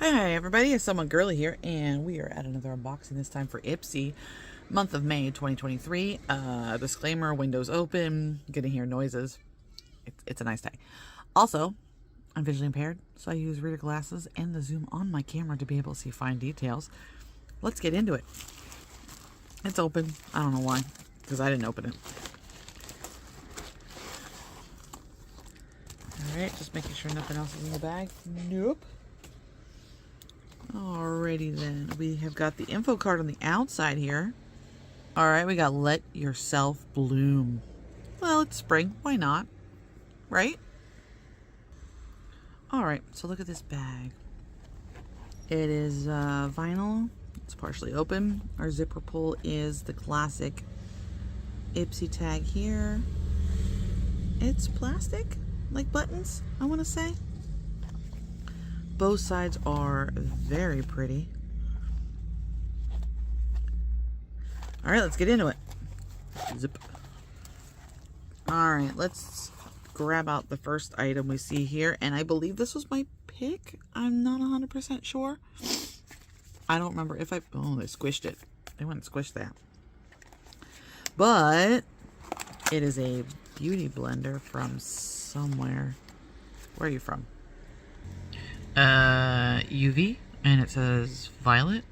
Hi everybody, it's Someone Girly here, and we are at another unboxing, this time for Ipsy, month of May 2023. Disclaimer, windows open, you can hear noises. It's a nice day. Also, I'm visually impaired, so I use reader glasses and the zoom on my camera to be able to see fine details. Let's get into it. It's open. I don't know why, because I didn't open it. Alright, just making sure nothing else is in the bag. Nope. Alrighty then, we have got the info card on the outside here. Alright, we got Let Yourself Bloom. Well, it's spring, why not? Right? Alright, so look at this bag. It is vinyl, it's partially open. Our zipper pull is the classic Ipsy tag here. It's plastic, like buttons, I want to say. Both sides are very pretty. All right, let's get into it. Zip. All right, let's grab out the first item we see here. And I believe this was my pick. I'm not 100% sure. I don't remember if oh, they squished it. They wouldn't squish that. But it is a beauty blender from somewhere. Where are you from? UV, and it says violet.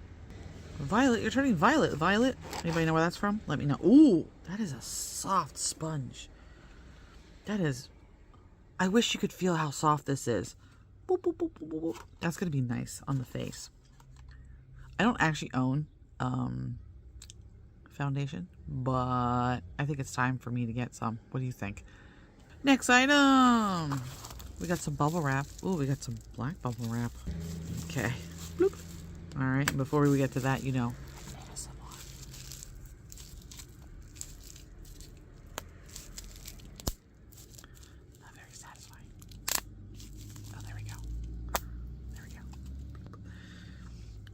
Violet, you're turning violet. Violet. Anybody know where that's from? Let me know. Ooh, that is a soft sponge. That is. I wish you could feel how soft this is. Boop, boop, boop, boop, boop. That's gonna be nice on the face. I don't actually own foundation, but I think it's time for me to get some. What do you think? Next item. We got some bubble wrap. Ooh, we got some black bubble wrap. Okay. Bloop. All right, and before we get to that, you know. Not very satisfying. Oh, there we go. There we go.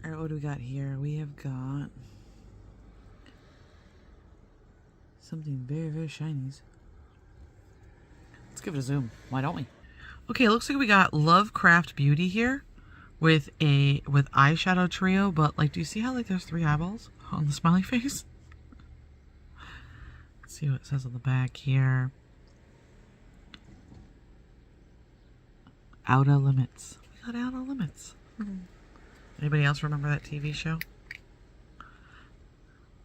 All right, what do we got here? We have got something very, very shiny. Let's give it a zoom. Why don't we? Okay, it looks like we got Lovecraft Beauty here with eyeshadow trio, but like, do you see how like there's 3 eyeballs on the smiley face? Let's see what it says on the back here. Outer Limits. We got Outer Limits. Anybody else remember that TV show?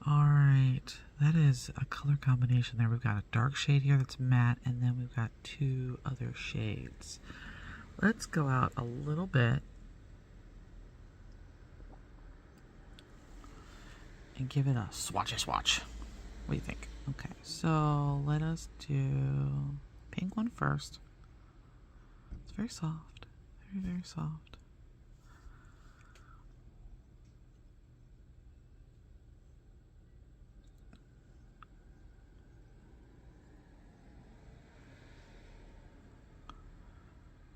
Alright, that is a color combination there. We've got a dark shade here that's matte, and then we've got 2 other shades. Let's go out a little bit and give it a swatchy swatch. What do you think? Okay, so let us do pink one first. It's very soft. Very, very soft.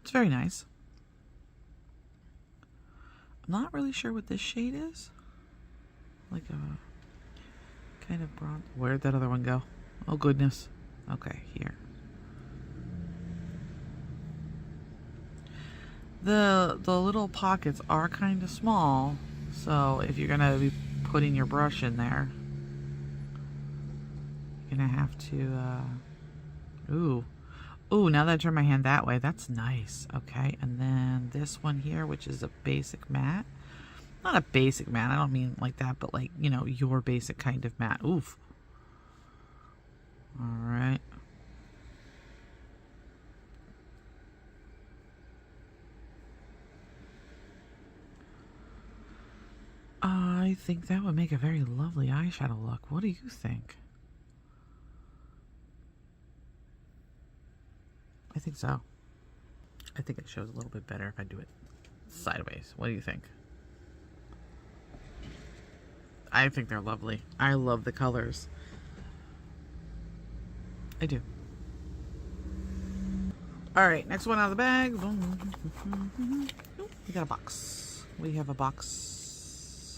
It's very nice. I'm not really sure what this shade is. Like a kind of bronze. Where'd that other one go? Oh goodness. Okay, here. The little pockets are kind of small, so if you're gonna be putting your brush in there, you're gonna have to Ooh, now that I turn my hand that way, that's nice. Okay, and then this one here, which is a basic matte. Not a basic matte, I don't mean like that, but like, you know, your basic kind of matte. Oof. Alright. I think that would make a very lovely eyeshadow look. What do you think? I think so. I think it shows a little bit better if I do it sideways. What do you think? I think they're lovely. I love the colors. I do. Alright, next one out of the bag. We got a box. We have a box.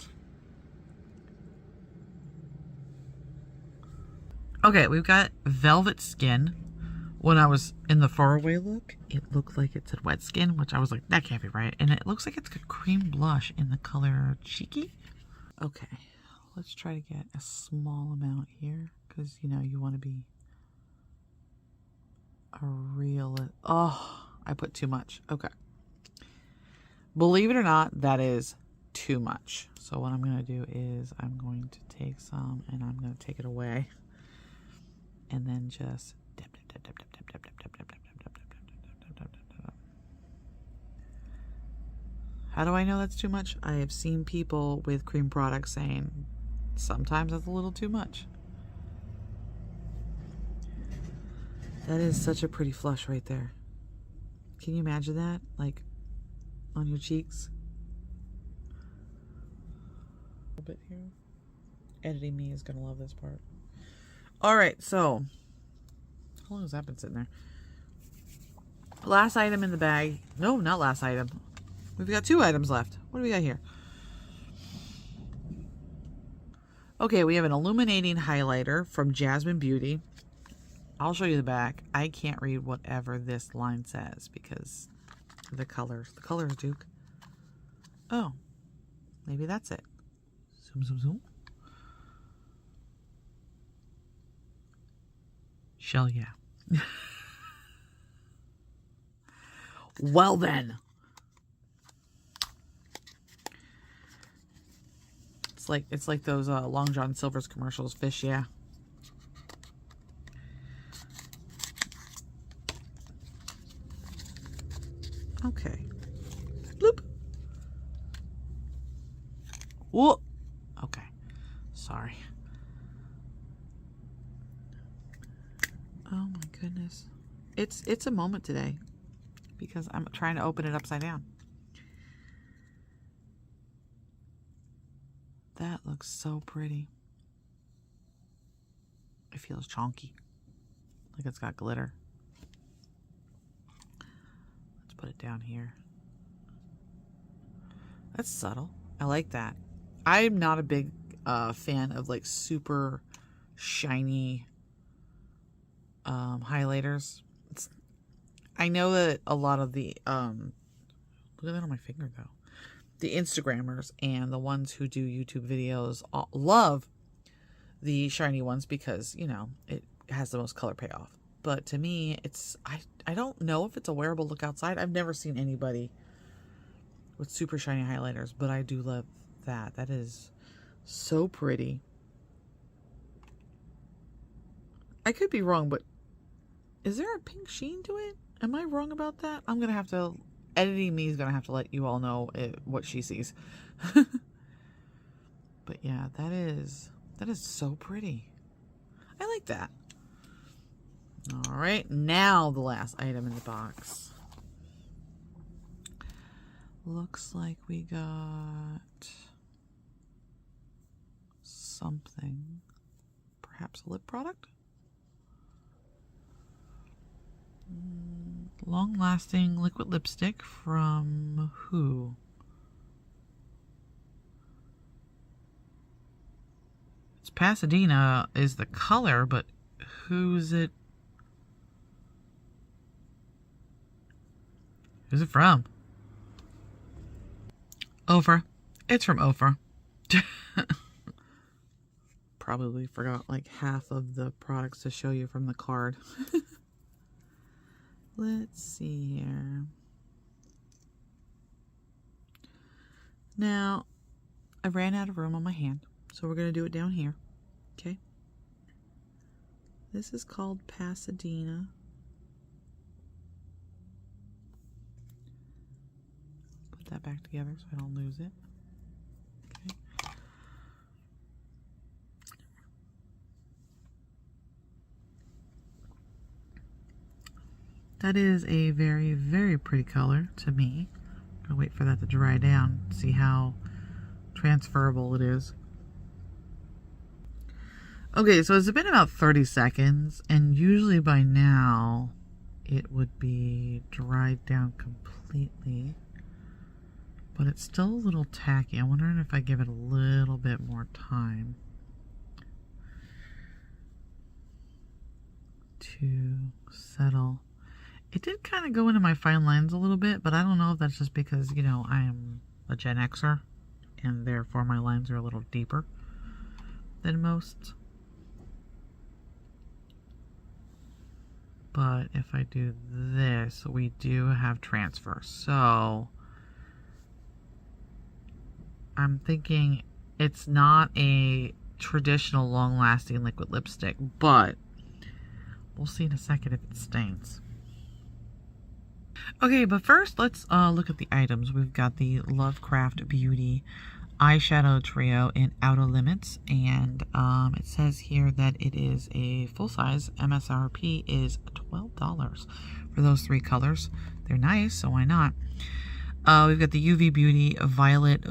Okay, we've got Velvet Skin When I was in the faraway look, it looked like it said wet skin, which I was like, that can't be right. And it looks like it's a cream blush in the color Cheeky. Okay, let's try to get a small amount here, because, you know, you want to be a real... Oh, I put too much. Okay. Believe it or not, that is too much. So what I'm going to do is I'm going to take some and I'm going to take it away. And then just dip, dip, dip, dip, dip, dip, dip, dip, dip, dip, dip, dip, dip, dip, dip, dip, dip, dip. How do I know that's too much? I have seen people with cream products saying sometimes that's a little too much. That is such a pretty flush right there. Can you imagine that? Like on your cheeks? A bit here. Editing me is gonna love this part. Alright, so how long has that been sitting there? Last item in the bag. No, not last item. We've got 2 items left. What do we got here? Okay, we have an illuminating highlighter from Jasmine Beauty. I'll show you the back. I can't read whatever this line says because the colors. The colors, Duke. Oh, maybe that's it. Zoom, zoom, zoom. Shell, yeah. Well then. It's like those Long John Silver's commercials. Fish, yeah. Okay. Bloop. Whoa. Okay. Sorry. Oh my goodness. It's a moment today because I'm trying to open it upside down. That looks so pretty. It feels chonky. Like it's got glitter. Let's put it down here. That's subtle. I like that. I'm not a big fan of like super shiny highlighters. I know that a lot of the look at that on my finger though. The Instagrammers and the ones who do YouTube videos love the shiny ones because, you know, it has the most color payoff. But to me, I don't know if it's a wearable look outside. I've never seen anybody with super shiny highlighters, but I do love that. That is so pretty. I could be wrong, but is there a pink sheen to it? Am I wrong about that? I'm going to have to... Editing me is going to have to let you all know what she sees. But yeah, that is so pretty. I like that. All right, now the last item in the box. Looks like we got something. Perhaps a lip product? Long-lasting liquid lipstick from who? It's Pasadena is the color, but who's it? Who's it from? Ofra. It's from Ofra. Probably forgot like half of the products to show you from the card. Let's see here. Now, I ran out of room on my hand, so we're going to do it down here. Okay. This is called Pasadena. Put that back together so I don't lose it. Okay. That is a very, very pretty color to me. I'm gonna wait for that to dry down, see how transferable it is. Okay, so it's been about 30 seconds, and usually by now it would be dried down completely. But it's still a little tacky. I'm wondering if I give it a little bit more time. To set. settle. It did kind of go into my fine lines a little bit, but I don't know if that's just because, you know, I am a Gen Xer, and therefore my lines are a little deeper than most. But if I do this, we do have transfer. So I'm thinking it's not a traditional long-lasting liquid lipstick, but we'll see in a second if it stains. Okay, but first let's look at the items. We've got the Lovecraft Beauty eyeshadow trio in Outer Limits, and it says here that it is a full size. MSRP is $12 for those 3 colors. They're nice, so why not? We've got the UV Beauty Violet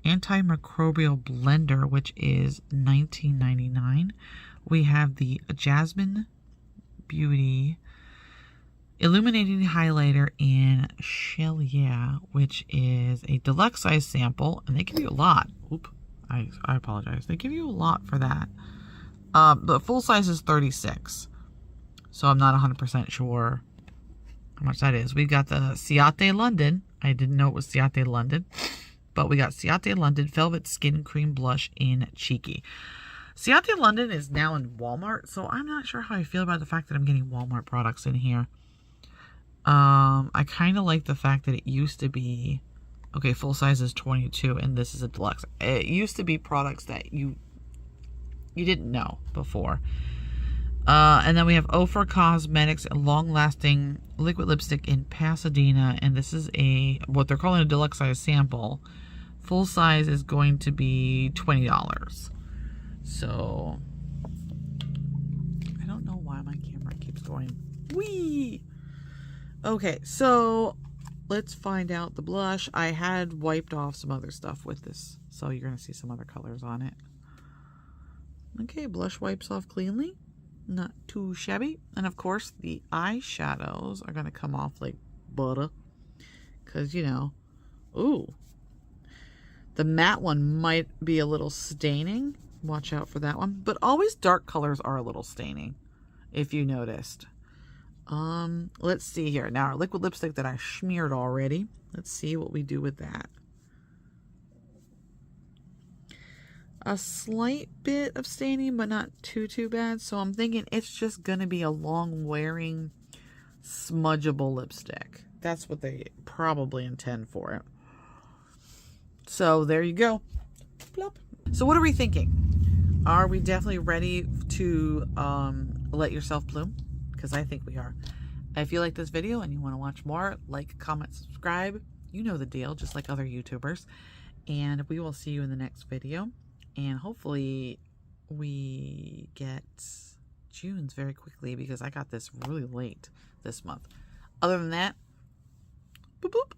Antimicrobial Blender, which is $19.99. We have the Jasmine Beauty Illuminating Highlighter in Shell Yeah, which is a deluxe size sample, and they give you a lot. Oop, I apologize. They give you a lot for that. The full size is 36, so I'm not 100% sure how much that is. We've got the Ciate London. I didn't know it was Ciate London, but we got Ciate London Velvet Skin Cream Blush in Cheeky. Ciate London is now in Walmart, so I'm not sure how I feel about the fact that I'm getting Walmart products in here. I kind of like the fact that it used to be, okay, full size is 22 and this is a deluxe. It used to be products that you didn't know before. And then we have Ofra Cosmetics Long Lasting Liquid Lipstick in Pasadena, and this is what they're calling a deluxe size sample. Full size is going to be $20. So I don't know why my camera keeps going wee. Okay, so let's find out the blush. I had wiped off some other stuff with this, so you're going to see some other colors on it. Okay, blush wipes off cleanly. Not too shabby. And of course, the eyeshadows are going to come off like butter. Because, you know, ooh. The matte one might be a little staining. Watch out for that one. But always dark colors are a little staining, if you noticed. Let's see here. Now our liquid lipstick that I smeared already. Let's see what we do with that. A slight bit of staining, but not too bad. So I'm thinking it's just gonna be a long wearing smudgeable lipstick. That's what they probably intend for it. So there you go. Plop. So what are we thinking? Are we definitely ready to let yourself bloom? Because I think we are. If you like this video and you want to watch more, like, comment, subscribe. You know the deal, just like other YouTubers. And we will see you in the next video. And hopefully we get June's very quickly, because I got this really late this month. Other than that, boop boop.